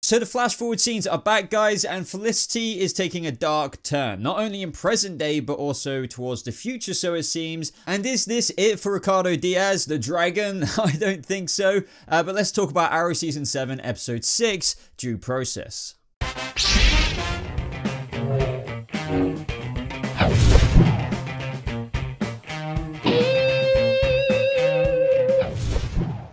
So the flash forward scenes are back, guys, and Felicity is taking a dark turn, not only in present day but also towards the future, so it seems. And is this it for Ricardo Diaz, the dragon? I don't think so, but let's talk about Arrow Season 7, Episode 6, Due Process.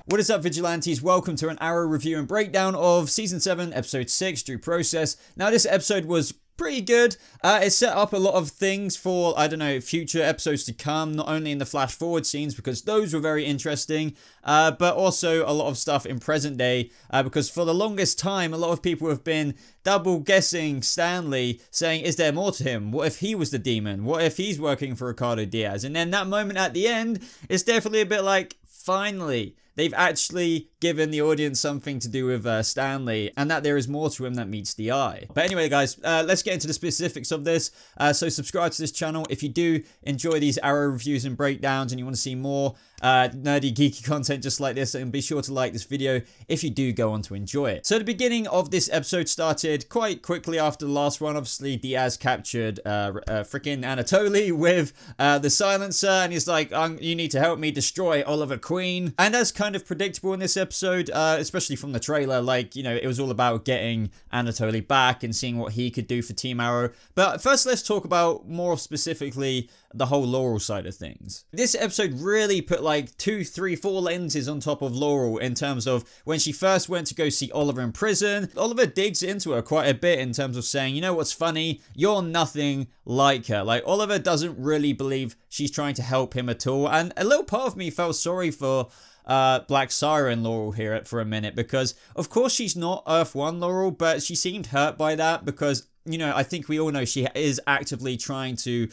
What is up, Vigilantes? Welcome to an Arrow review and breakdown of Season 7, Episode 6, Due Process. Now, this episode was pretty good. It set up a lot of things for, I don't know, future episodes to come, not only in the flash forward scenes, because those were very interesting, but also a lot of stuff in present day, because for the longest time, a lot of people have been double guessing Stanley, saying, is there more to him? What if he was the demon? What if he's working for Ricardo Diaz? And then that moment at the end is definitely a bit like, finally, they've actually given the audience something to do with Stanley, and that there is more to him that meets the eye. But anyway, guys, let's get into the specifics of this. So subscribe to this channel if you do enjoy these Arrow reviews and breakdowns and you want to see more nerdy, geeky content just like this, and be sure to like this video if you do go on to enjoy it. So the beginning of this episode started quite quickly after the last one. Obviously, Diaz captured freaking Anatoly with the silencer, and he's like, you need to help me destroy Oliver Queen. And that's kind of predictable in this episode, especially from the trailer. Like, you know, it was all about getting Anatoly back and seeing what he could do for Team Arrow. But first, let's talk about more specifically the whole Laurel side of things. This episode really put like 2, 3, 4 lenses on top of Laurel in terms of when she first went to go see Oliver in prison. Oliver digs into her quite a bit in terms of saying, you know what's funny? You're nothing like her. Like, Oliver doesn't really believe she's trying to help him at all. And a little part of me felt sorry for Black Siren Laurel here for a minute, because of course she's not Earth 1 Laurel, but she seemed hurt by that because, you know, I think we all know she is actively trying to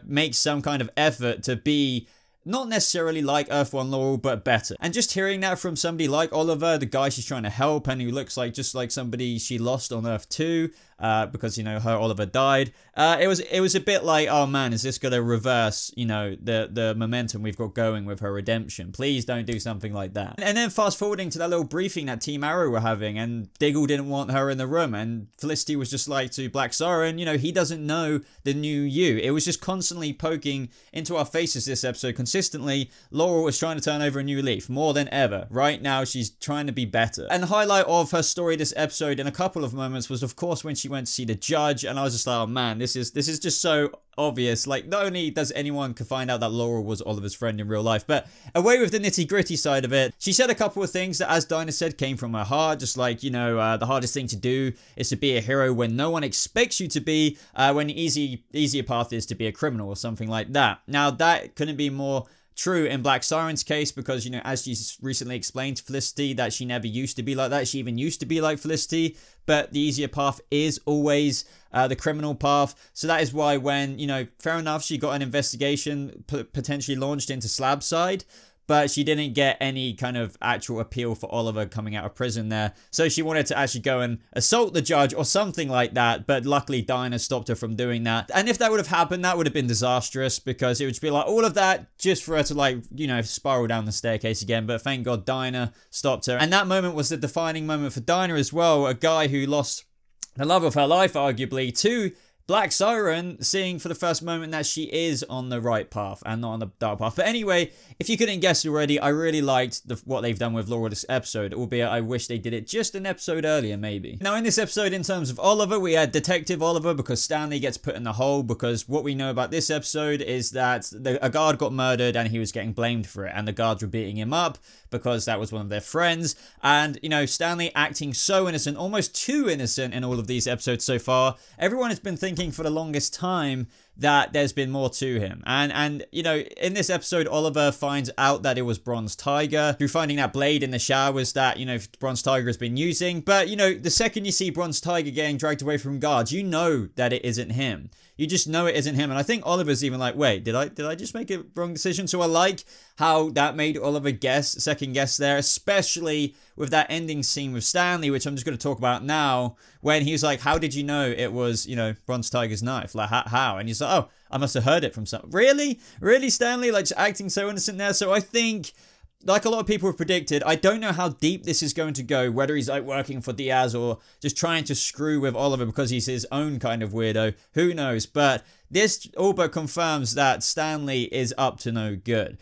make some kind of effort to be not necessarily like Earth 1 Laurel, but better. And just hearing that from somebody like Oliver, the guy she's trying to help, and who looks like just like somebody she lost on Earth 2, because, you know, her Oliver died, it was a bit like, oh man, is this gonna reverse, you know, the momentum we've got going with her redemption? Please don't do something like that. And then fast forwarding to that little briefing that Team Arrow were having, and Diggle didn't want her in the room, and Felicity was just like to Black Siren, you know, he doesn't know the new you. It was just constantly poking into our faces this episode. Consistently, Laurel was trying to turn over a new leaf more than ever. Right now, she's trying to be better. And the highlight of her story this episode in a couple of moments was, of course, when she went to see the judge, and I was just like, oh man, this is just so obvious. Like, not only does anyone can find out that Laurel was Oliver's friend in real life, but away with the nitty-gritty side of it, she said a couple of things that, as Dinah said, came from her heart. Just like, you know, the hardest thing to do is to be a hero when no one expects you to be, when the easier path is to be a criminal, or something like that. Now, that couldn't be more true in Black Siren's case, because, you know, as she's recently explained to Felicity, that she never used to be like that. She even used to be like Felicity, but the easier path is always the criminal path. So that is why when, you know, fair enough, she got an investigation potentially launched into Slabside, but she didn't get any kind of actual appeal for Oliver coming out of prison there. So she wanted to actually go and assault the judge or something like that, but luckily Dinah stopped her from doing that. And if that would have happened, that would have been disastrous, because it would be like all of that just for her to, like, you know, spiral down the staircase again. But thank God Dinah stopped her. And that moment was the defining moment for Dinah as well, a guy who lost the love of her life, arguably, to Black Siren, seeing for the first moment that she is on the right path and not on the dark path. But anyway, if you couldn't guess already, I really liked what they've done with Laurel this episode, albeit I wish they did it just an episode earlier, maybe. Now, in this episode, in terms of Oliver, we had Detective Oliver, because Stanley gets put in the hole, because what we know about this episode is that a guard got murdered and he was getting blamed for it, and the guards were beating him up because that was one of their friends. And, you know, Stanley acting so innocent, almost too innocent in all of these episodes so far. Everyone has been thinking for the longest time that there's been more to him. And you know, in this episode, Oliver finds out that it was Bronze Tiger through finding that blade in the showers that, you know, Bronze Tiger has been using. But, you know, the second you see Bronze Tiger getting dragged away from guards, you know that it isn't him. You just know it isn't him. And I think Oliver's even like, wait, did I just make a wrong decision? So I like how that made Oliver second guess there, especially with that ending scene with Stanley, which I'm just going to talk about now, when he's like, how did you know it was, you know, Bronze Tiger's knife? Like, how? And he's like, oh, I must have heard it from some. Really, Stanley? Like, just acting so innocent there. So I think like a lot of people have predicted, I don't know how deep this is going to go, whether he's like working for Diaz or just trying to screw with Oliver because he's his own kind of weirdo. Who knows? But this all but confirms that Stanley is up to no good.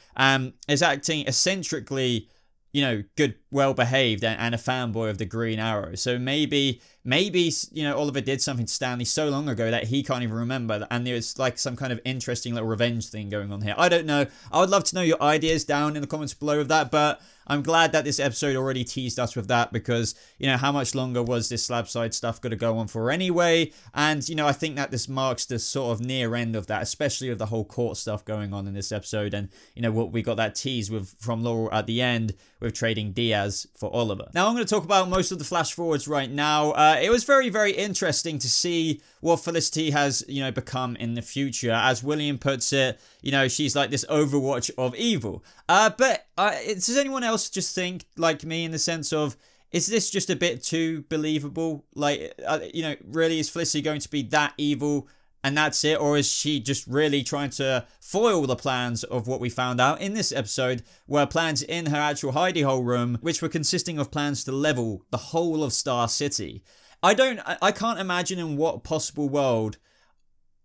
Is acting eccentrically, you know, good, well-behaved and a fanboy of the Green Arrow. So maybe, you know, Oliver did something to Stanley so long ago that he can't even remember. And there's like some kind of interesting little revenge thing going on here. I don't know. I would love to know your ideas down in the comments below of that. But I'm glad that this episode already teased us with that because, you know, how much longer was this Slabside stuff going to go on for anyway? And, you know, I think that this marks the sort of near end of that, especially with the whole court stuff going on in this episode. And, you know, what we got that tease with from Laurel at the end with trading Diaz for Oliver. Now, I'm going to talk about most of the flash forwards right now. It was very, very interesting to see what Felicity has, you know, become in the future. As William puts it, you know, she's like this Overwatch of evil. But does anyone else just think like me in the sense of, is this just a bit too believable? Like, you know, really, is Felicity going to be that evil and that's it? Or is she just really trying to foil the plans of what we found out in this episode, where plans in her actual hidey hole room, which were consisting of plans to level the whole of Star City? I can't imagine in what possible world,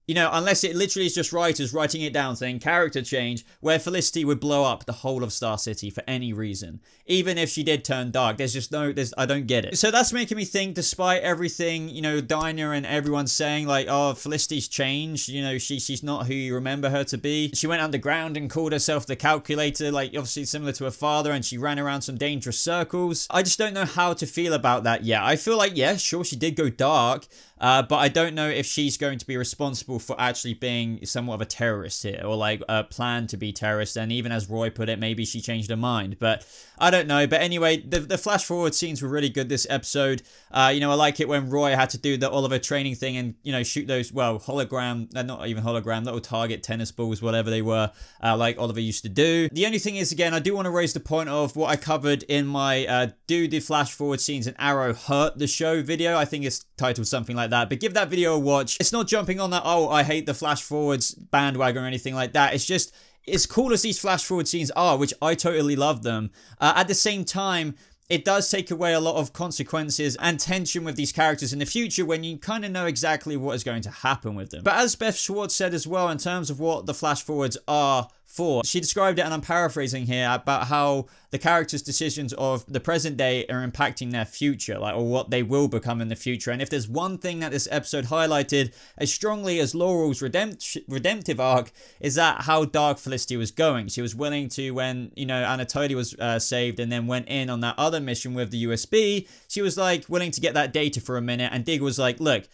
you know, unless it literally is just writers writing it down saying character change, where Felicity would blow up the whole of Star City for any reason. Even if she did turn dark, I don't get it. So that's making me think, despite everything, you know, Dinah and everyone saying like, oh, Felicity's changed, you know, she's not who you remember her to be. She went underground and called herself the Calculator, like obviously similar to her father, and she ran around some dangerous circles. I just don't know how to feel about that yet. I feel like, yeah, sure, she did go dark, but I don't know if she's going to be responsible for actually being somewhat of a terrorist here, or like a plan to be terrorist. And even as Roy put it, maybe she changed her mind, but I don't know. But anyway, the flash forward scenes were really good this episode. You know, I like it when Roy had to do the Oliver training thing and, you know, shoot those, well, hologram, not even hologram, little target tennis balls, whatever they were, like Oliver used to do. The only thing is, again, I do want to raise the point of what I covered in my do the flash forward scenes in Arrow hurt the show video. I think it's titled something like that, but give that video a watch. It's not jumping on that, oh, I hate the flash forwards bandwagon or anything like that. It's just, as cool as these flash forward scenes are, which I totally love them, at the same time, it does take away a lot of consequences and tension with these characters in the future when you kind of know exactly what is going to happen with them. But as Beth Schwartz said as well, in terms of what the flash forwards are for, she described it, and I'm paraphrasing here, about how the characters' decisions of the present day are impacting their future, like, or what they will become in the future. And if there's one thing that this episode highlighted as strongly as Laurel's redemptive arc, is that how dark Felicity was going. She was willing to, when, you know, Anatoly was saved and then went in on that other mission with the USB, she was like willing to get that data for a minute, and Dig was like, look,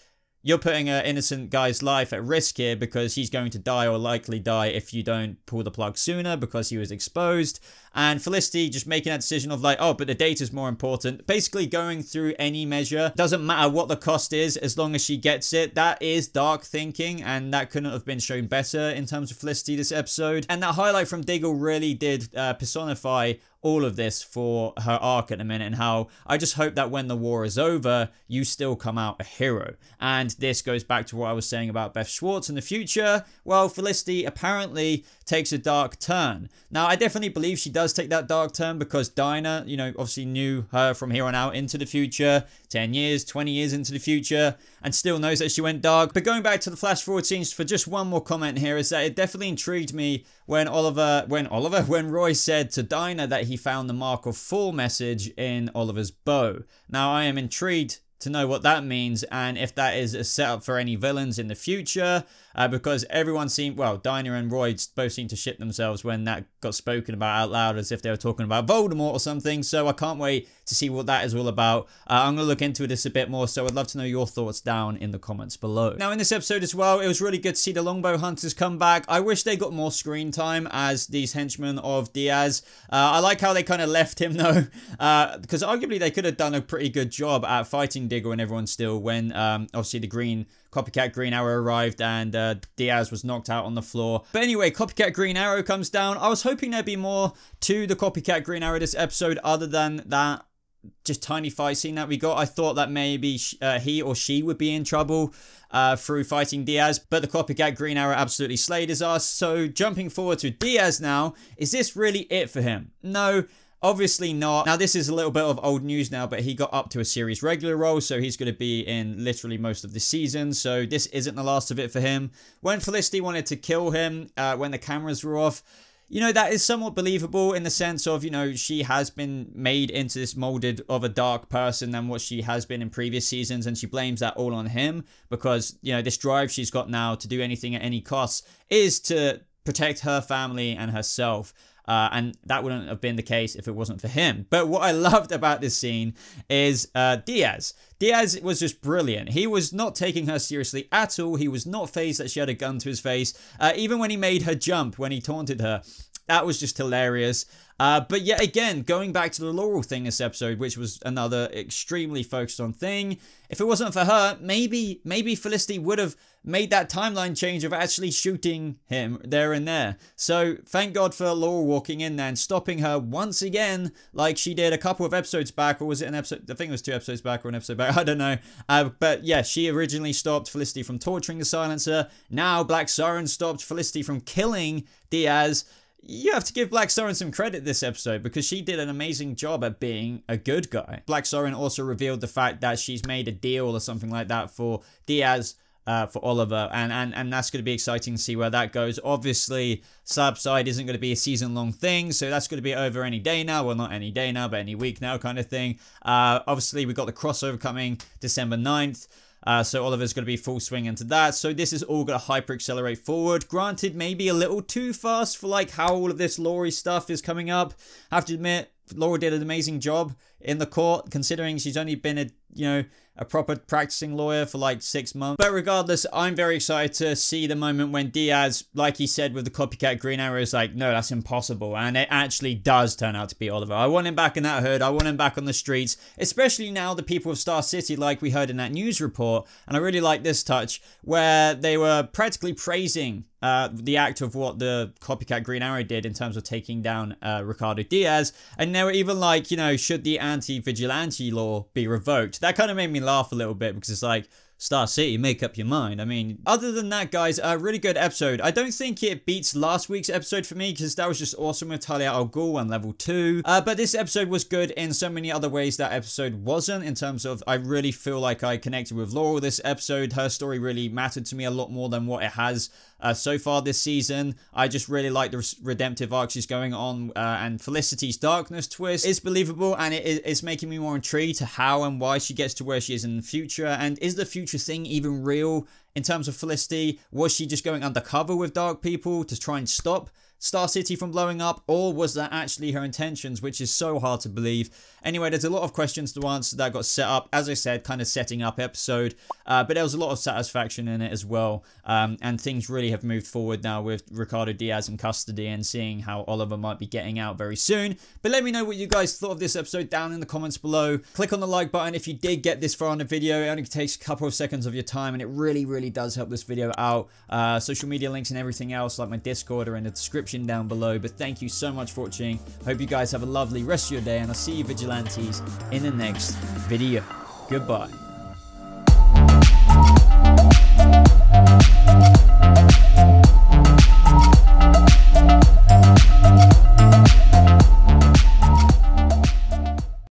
you're putting an innocent guy's life at risk here because he's going to die or likely die if you don't pull the plug sooner because he was exposed. And Felicity just making that decision of like, oh, but the data's more important. Basically going through any measure. Doesn't matter what the cost is as long as she gets it. That is dark thinking, and that couldn't have been shown better in terms of Felicity this episode. And that highlight from Diggle really did personify all of this for her arc at the minute, and how I just hope that when the war is over, you still come out a hero. And this goes back to what I was saying about Beth Schwartz in the future. Well, Felicity apparently takes a dark turn. Now, I definitely believe she does take that dark turn because Dinah, you know, obviously knew her from here on out into the future, 10 years, 20 years into the future, and still knows that she went dark. But going back to the flash forward scenes for just one more comment here, is that it definitely intrigued me when Roy said to Dinah that he found the Mark of Four message in Oliver's bow. Now, I am intrigued to know what that means, and if that is a setup for any villains in the future, because everyone seemed, well, Dinah and Roy both seemed to shit themselves when that got spoken about out loud as if they were talking about Voldemort or something, so I can't wait to see what that is all about. I'm going to look into this a bit more, so I'd love to know your thoughts down in the comments below. Now, in this episode as well, it was really good to see the Longbow Hunters come back. I wish they got more screen time as these henchmen of Diaz. I like how they kind of left him, though, because arguably they could have done a pretty good job at fighting Diggle and everyone still when, obviously, the Copycat Green Arrow arrived and Diaz was knocked out on the floor. But anyway, Copycat Green Arrow comes down. I was hoping there'd be more to the Copycat Green Arrow this episode other than that just tiny fight scene that we got. I thought that maybe he or she would be in trouble through fighting Diaz, but the Copycat Green Arrow absolutely slayed his ass. So jumping forward to Diaz now, is this really it for him? No, obviously not. Now this is a little bit of old news now, but he got up to a series regular role, so he's going to be in literally most of the season, so this isn't the last of it for him. When Felicity wanted to kill him when the cameras were off, you know, that is somewhat believable in the sense of, you know, she has been made into this molded of a dark person than what she has been in previous seasons, and she blames that all on him because, you know, this drive she's got now to do anything at any cost is to protect her family and herself. And that wouldn't have been the case if it wasn't for him. But what I loved about this scene is Diaz. Diaz was just brilliant. He was not taking her seriously at all. He was not fazed that she had a gun to his face. Even when he made her jump, when he taunted her, that was just hilarious. But yet again, going back to the Laurel thing this episode, which was another extremely focused on thing. If it wasn't for her, maybe Felicity would have made that timeline change of actually shooting him there and there. So thank God for Laurel walking in there and stopping her once again, like she did a couple of episodes back, or was it an episode? I think it was 2 episodes back or an episode back. I don't know. But yeah, she originally stopped Felicity from torturing the silencer. Now Black Siren stopped Felicity from killing Diaz. You have to give Black Siren some credit this episode because she did an amazing job at being a good guy. Black Siren also revealed the fact that she's made a deal or something like that for Diaz, for Oliver, and that's going to be exciting to see where that goes. Obviously, Slabside isn't going to be a season-long thing, so that's going to be over any day now. Well, not any day now, but any week now kind of thing. Obviously, we've got the crossover coming December 9th. So Oliver's going to be full swing into that. So this is all going to hyper accelerate forward. Granted, maybe a little too fast for like how all of this Laurie stuff is coming up. I have to admit, Laura did an amazing job in the court, considering she's only been a proper practicing lawyer for like 6 months. But regardless, I'm very excited to see the moment when Diaz, like he said with the Copycat Green Arrow, is like, no, that's impossible. And it actually does turn out to be Oliver. I want him back in that hood. I want him back on the streets, especially now the people of Star City, like we heard in that news report. And I really like this touch where they were practically praising the act of what the Copycat Green Arrow did in terms of taking down Ricardo Diaz. And they were even like, you know, should the anti-vigilante law be revoked? That kind of made me laugh a little bit because it's like, Star City, make up your mind. I mean, other than that, guys, a really good episode. I don't think it beats last week's episode for me because that was just awesome with Talia al Ghul on level 2. But this episode was good in so many other ways that episode wasn't, in terms of I really feel like I connected with Laurel this episode. Her story really mattered to me a lot more than what it has so far this season. I just really like the redemptive arc she's going on, and Felicity's darkness twist is believable, and it's making me more intrigued to how and why she gets to where she is in the future. And is the future thing even real in terms of Felicity? Was she just going undercover with dark people to try and stop Star City from blowing up, or was that actually her intentions, which is so hard to believe? Anyway, there's a lot of questions to answer that got set up, as I said, kind of setting up episode, but there was a lot of satisfaction in it as well, and things really have moved forward now with Ricardo Diaz in custody and seeing how Oliver might be getting out very soon. But let me know what you guys thought of this episode down in the comments below. Click on the like button if you did get this far on the video. It only takes a couple of seconds of your time, and it really, really does help this video out. Social media links and everything else, like my Discord, are in the description down below. But thank you so much for watching. Hope you guys have a lovely rest of your day, and I'll see you vigilantes in the next video. Goodbye.